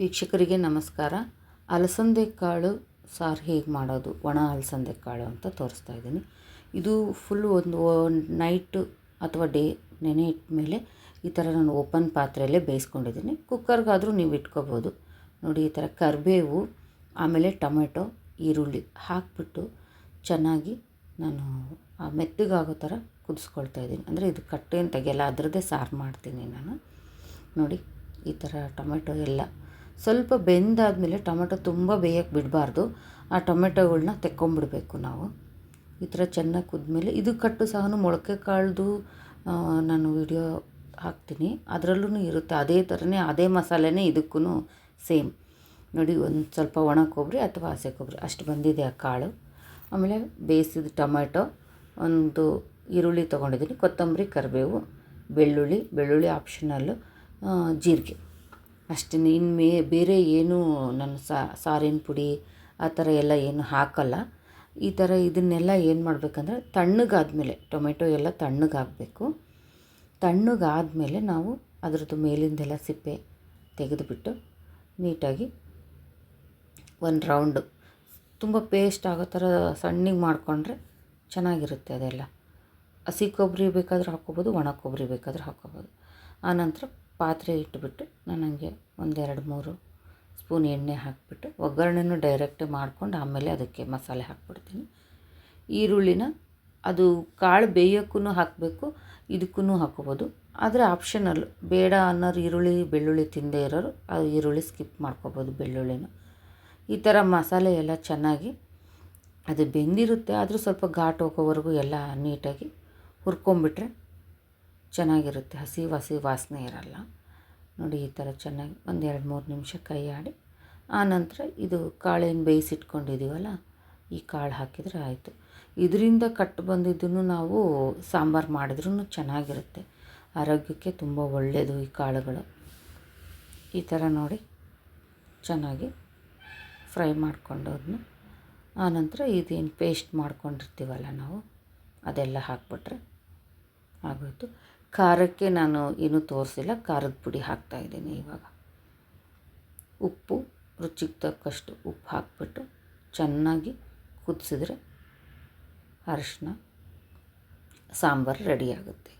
ವೀಕ್ಷಕರಿಗೆ ನಮಸ್ಕಾರ. ಅಲಸಂದೆ ಕಾಳು ಸಾರು ಹೇಗೆ ಮಾಡೋದು, ಒಣ ಅಲಸಂದೆ ಕಾಳು ಅಂತ ತೋರಿಸ್ತಾ ಇದ್ದೀನಿ. ಇದು ಫುಲ್ ಒಂದು ನೈಟು ಅಥವಾ ಡೇ ನೆನೆ ಇಟ್ಟ ಈ ಥರ ನಾನು ಓಪನ್ ಪಾತ್ರೆಯಲ್ಲೇ ಬೇಯಿಸ್ಕೊಂಡಿದ್ದೀನಿ. ಕುಕ್ಕರ್ಗಾದರೂ ನೀವು ಇಟ್ಕೋಬೋದು. ನೋಡಿ, ಈ ಥರ ಕರಿಬೇವು, ಆಮೇಲೆ ಟೊಮೆಟೊ, ಈರುಳ್ಳಿ ಹಾಕಿಬಿಟ್ಟು ಚೆನ್ನಾಗಿ ನಾನು ಮೆತ್ತಗಾಗೋ ಥರ ಕುದಿಸ್ಕೊಳ್ತಾ ಇದ್ದೀನಿ. ಅಂದರೆ ಇದು ಕಟ್ಟೇನು ತೆಗೆಯಲ್ಲ, ಅದರದ್ದೇ ಸಾರು ಮಾಡ್ತೀನಿ ನಾನು. ನೋಡಿ, ಈ ಥರ ಟೊಮೆಟೊ ಎಲ್ಲ ಸ್ವಲ್ಪ ಬೆಂದಾದಮೇಲೆ, ಟೊಮೆಟೊ ತುಂಬ ಬೇಯಕ್ಕೆ ಬಿಡಬಾರ್ದು. ಆ ಟೊಮೆಟೊಗಳ್ನ ತೆಕ್ಕೊಂಬಿಡಬೇಕು ನಾವು. ಈ ಥರ ಚೆನ್ನಾಗಿ ಕುದ್ಮೇಲೆ ಇದು ಕಟ್ಟು ಸಹ ಮೊಳಕೆ ಕಾಳ್ದು ನಾನು ವಿಡಿಯೋ ಹಾಕ್ತೀನಿ, ಅದರಲ್ಲೂ ಇರುತ್ತೆ. ಅದೇ ಥರನೇ ಅದೇ ಮಸಾಲೆನೇ ಇದಕ್ಕೂ ಸೇಮ್. ನೋಡಿ, ಒಂದು ಸ್ವಲ್ಪ ಒಣ ಕೊಬ್ಬರಿ ಅಥವಾ ಹಸಿ ಕೊಬ್ಬರಿ ಅಷ್ಟು ಬಂದಿದೆ ಆ ಕಾಳು. ಆಮೇಲೆ ಬೇಯಿಸಿದ ಟೊಮೆಟೊ, ಒಂದು ಈರುಳ್ಳಿ ತೊಗೊಂಡಿದ್ದೀನಿ, ಕೊತ್ತಂಬರಿ, ಕರಿಬೇವು, ಬೆಳ್ಳುಳ್ಳಿ ಆಪ್ಷನಲ್ಲು, ಜೀರಿಗೆ ಅಷ್ಟೇ. ಇನ್ನು ಬೇರೆ ಏನೂ ನಾನು ಸಾರಿನ ಪುಡಿ ಆ ಥರ ಎಲ್ಲ ಏನು ಹಾಕಲ್ಲ. ಈ ಥರ ಇದನ್ನೆಲ್ಲ ಏನು ಮಾಡಬೇಕಂದ್ರೆ, ತಣ್ಣಗಾದಮೇಲೆ ಟೊಮೆಟೊ ಎಲ್ಲ ತಣ್ಣಗಾಗಬೇಕು. ತಣ್ಣಗಾದಮೇಲೆ ನಾವು ಅದರದ್ದು ಮೇಲಿಂದೆಲ್ಲ ಸಿಪ್ಪೆ ತೆಗೆದುಬಿಟ್ಟು ನೀಟಾಗಿ ಒಂದು ರೌಂಡು ತುಂಬ ಪೇಸ್ಟ್ ಆಗೋ ಥರ ಸಣ್ಣಗೆ ಮಾಡಿಕೊಂಡ್ರೆ ಚೆನ್ನಾಗಿರುತ್ತೆ. ಅದೆಲ್ಲ ಹಸಿ ಕೊಬ್ಬರಿ ಬೇಕಾದರೂ ಹಾಕ್ಕೋಬೋದು, ಒಣ ಕೊಬ್ಬರಿ ಬೇಕಾದರೂ ಹಾಕ್ಕೋಬೋದು. ಆನಂತರ ಪಾತ್ರೆ ಇಟ್ಬಿಟ್ಟು ನಾನು ಹಂಗೆ 1-2-3 ಸ್ಪೂನ್ ಎಣ್ಣೆ ಹಾಕಿಬಿಟ್ಟು ಒಗ್ಗರಣೆನೂ ಡೈರೆಕ್ಟೇ ಮಾಡ್ಕೊಂಡು ಆಮೇಲೆ ಅದಕ್ಕೆ ಮಸಾಲೆ ಹಾಕ್ಬಿಡ್ತೀನಿ. ಈರುಳ್ಳಿನ ಅದು ಕಾಳು ಬೇಯೋಕ್ಕೂ ಹಾಕಬೇಕು, ಇದಕ್ಕೂ ಹಾಕ್ಕೋಬೋದು. ಆದರೆ ಆಪ್ಷನಲ್, ಬೇಡ ಅನ್ನೋರು ಬೆಳ್ಳುಳ್ಳಿ ತಿಂದೇ ಇರೋರು ಆ ಈರುಳ್ಳಿ ಸ್ಕಿಪ್ ಮಾಡ್ಕೋಬೋದು, ಬೆಳ್ಳುಳ್ಳಿನ. ಈ ಥರ ಮಸಾಲೆ ಎಲ್ಲ ಚೆನ್ನಾಗಿ ಅದು ಬೆಂದಿರುತ್ತೆ, ಆದರೂ ಸ್ವಲ್ಪ ಘಾಟ್ ಹೋಗೋವರೆಗೂ ಎಲ್ಲ ನೀಟಾಗಿ ಹುರ್ಕೊಂಬಿಟ್ರೆ ಚೆನ್ನಾಗಿರುತ್ತೆ. ಹಸಿ ವಾಸನೆ ಇರಲ್ಲ. ನೋಡಿ, ಈ ಥರ ಚೆನ್ನಾಗಿ 1-2-3 ನಿಮಿಷ ಕೈ ಆಡಿ ಆನಂತರ ಇದು ಕಾಳೇನು ಬೇಯಿಸಿಟ್ಕೊಂಡಿದ್ದೀವಲ್ಲ, ಈ ಕಾಳು ಹಾಕಿದರೆ ಆಯಿತು. ಇದರಿಂದ ಕಟ್ಟು ಬಂದಿದ್ದನ್ನು ನಾವು ಸಾಂಬಾರು ಮಾಡಿದ್ರೂ ಚೆನ್ನಾಗಿರುತ್ತೆ. ಆರೋಗ್ಯಕ್ಕೆ ತುಂಬ ಒಳ್ಳೆಯದು ಈ ಕಾಳುಗಳು. ಈ ಥರ ನೋಡಿ ಚೆನ್ನಾಗಿ ಫ್ರೈ ಮಾಡಿಕೊಂಡು ಅದನ್ನು ಆನಂತರ ಇದೇನು ಪೇಸ್ಟ್ ಮಾಡ್ಕೊಂಡಿರ್ತೀವಲ್ಲ ನಾವು, ಅದೆಲ್ಲ ಹಾಕ್ಬಿಟ್ರೆ ಆಗೋಯ್ತು. ಖಾರಕ್ಕೆ ನಾನು ಏನೂ ತೋರಿಸಿಲ್ಲ, ಖಾರದ ಪುಡಿ ಹಾಕ್ತಾಯಿದ್ದೀನಿ ಇವಾಗ. ಉಪ್ಪು ರುಚಿಗೆ ತಕ್ಕಷ್ಟು ಉಪ್ಪು ಹಾಕ್ಬಿಟ್ಟು ಚೆನ್ನಾಗಿ ಕುದಿಸಿದ್ರೆ ಅರಿಶಿನ, ಸಾಂಬಾರು ರೆಡಿಯಾಗುತ್ತೆ.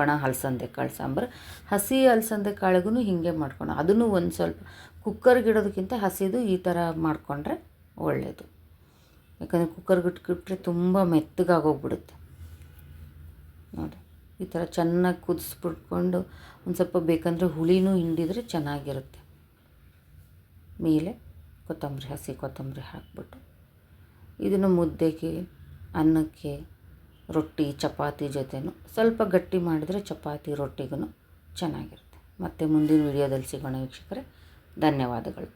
ಒಣ ಅಲಸಂದೆ ಕಾಳು ಸಾಂಬಾರು. ಹಸಿ ಅಲಸಂದೆ ಕಾಳಿಗೂ ಹೀಗೆ ಮಾಡ್ಕೊಂಡು, ಅದನ್ನು ಒಂದು ಸ್ವಲ್ಪ ಕುಕ್ಕರ್ಗೆ ಇಡೋದಕ್ಕಿಂತ ಹಸಿದು ಈ ಥರ ಮಾಡಿಕೊಂಡ್ರೆ ಒಳ್ಳೆಯದು. ಯಾಕಂದರೆ ಕುಕ್ಕರ್ಗೆ ಇಟ್ಬಿಟ್ರೆ ತುಂಬ ಮೆತ್ತಗಾಗೋಗ್ಬಿಡುತ್ತೆ. ನೋಡಿ, ಈ ಥರ ಚೆನ್ನಾಗಿ ಕುದಿಸ್ಬಿಟ್ಕೊಂಡು ಒಂದು ಸ್ವಲ್ಪ ಬೇಕಂದರೆ ಹುಳಿನೂ ಹಿಂಡಿದರೆ ಚೆನ್ನಾಗಿರುತ್ತೆ. ಮೇಲೆ ಹಸಿ ಕೊತ್ತಂಬರಿ ಹಾಕ್ಬಿಟ್ಟು ಇದನ್ನು ಮುದ್ದೆಗೆ, ಅನ್ನಕ್ಕೆ, ರೊಟ್ಟಿ, ಚಪಾತಿ ಜೊತೆನೂ ಸ್ವಲ್ಪ ಗಟ್ಟಿ ಮಾಡಿದರೆ ಚಪಾತಿ, ರೊಟ್ಟಿಗೂ ಚೆನ್ನಾಗಿರುತ್ತೆ. ಮತ್ತು ಮುಂದಿನ ವಿಡಿಯೋದಲ್ಲಿ ಸಿಗೋಣ ವೀಕ್ಷಕರೇ. ಧನ್ಯವಾದಗಳು.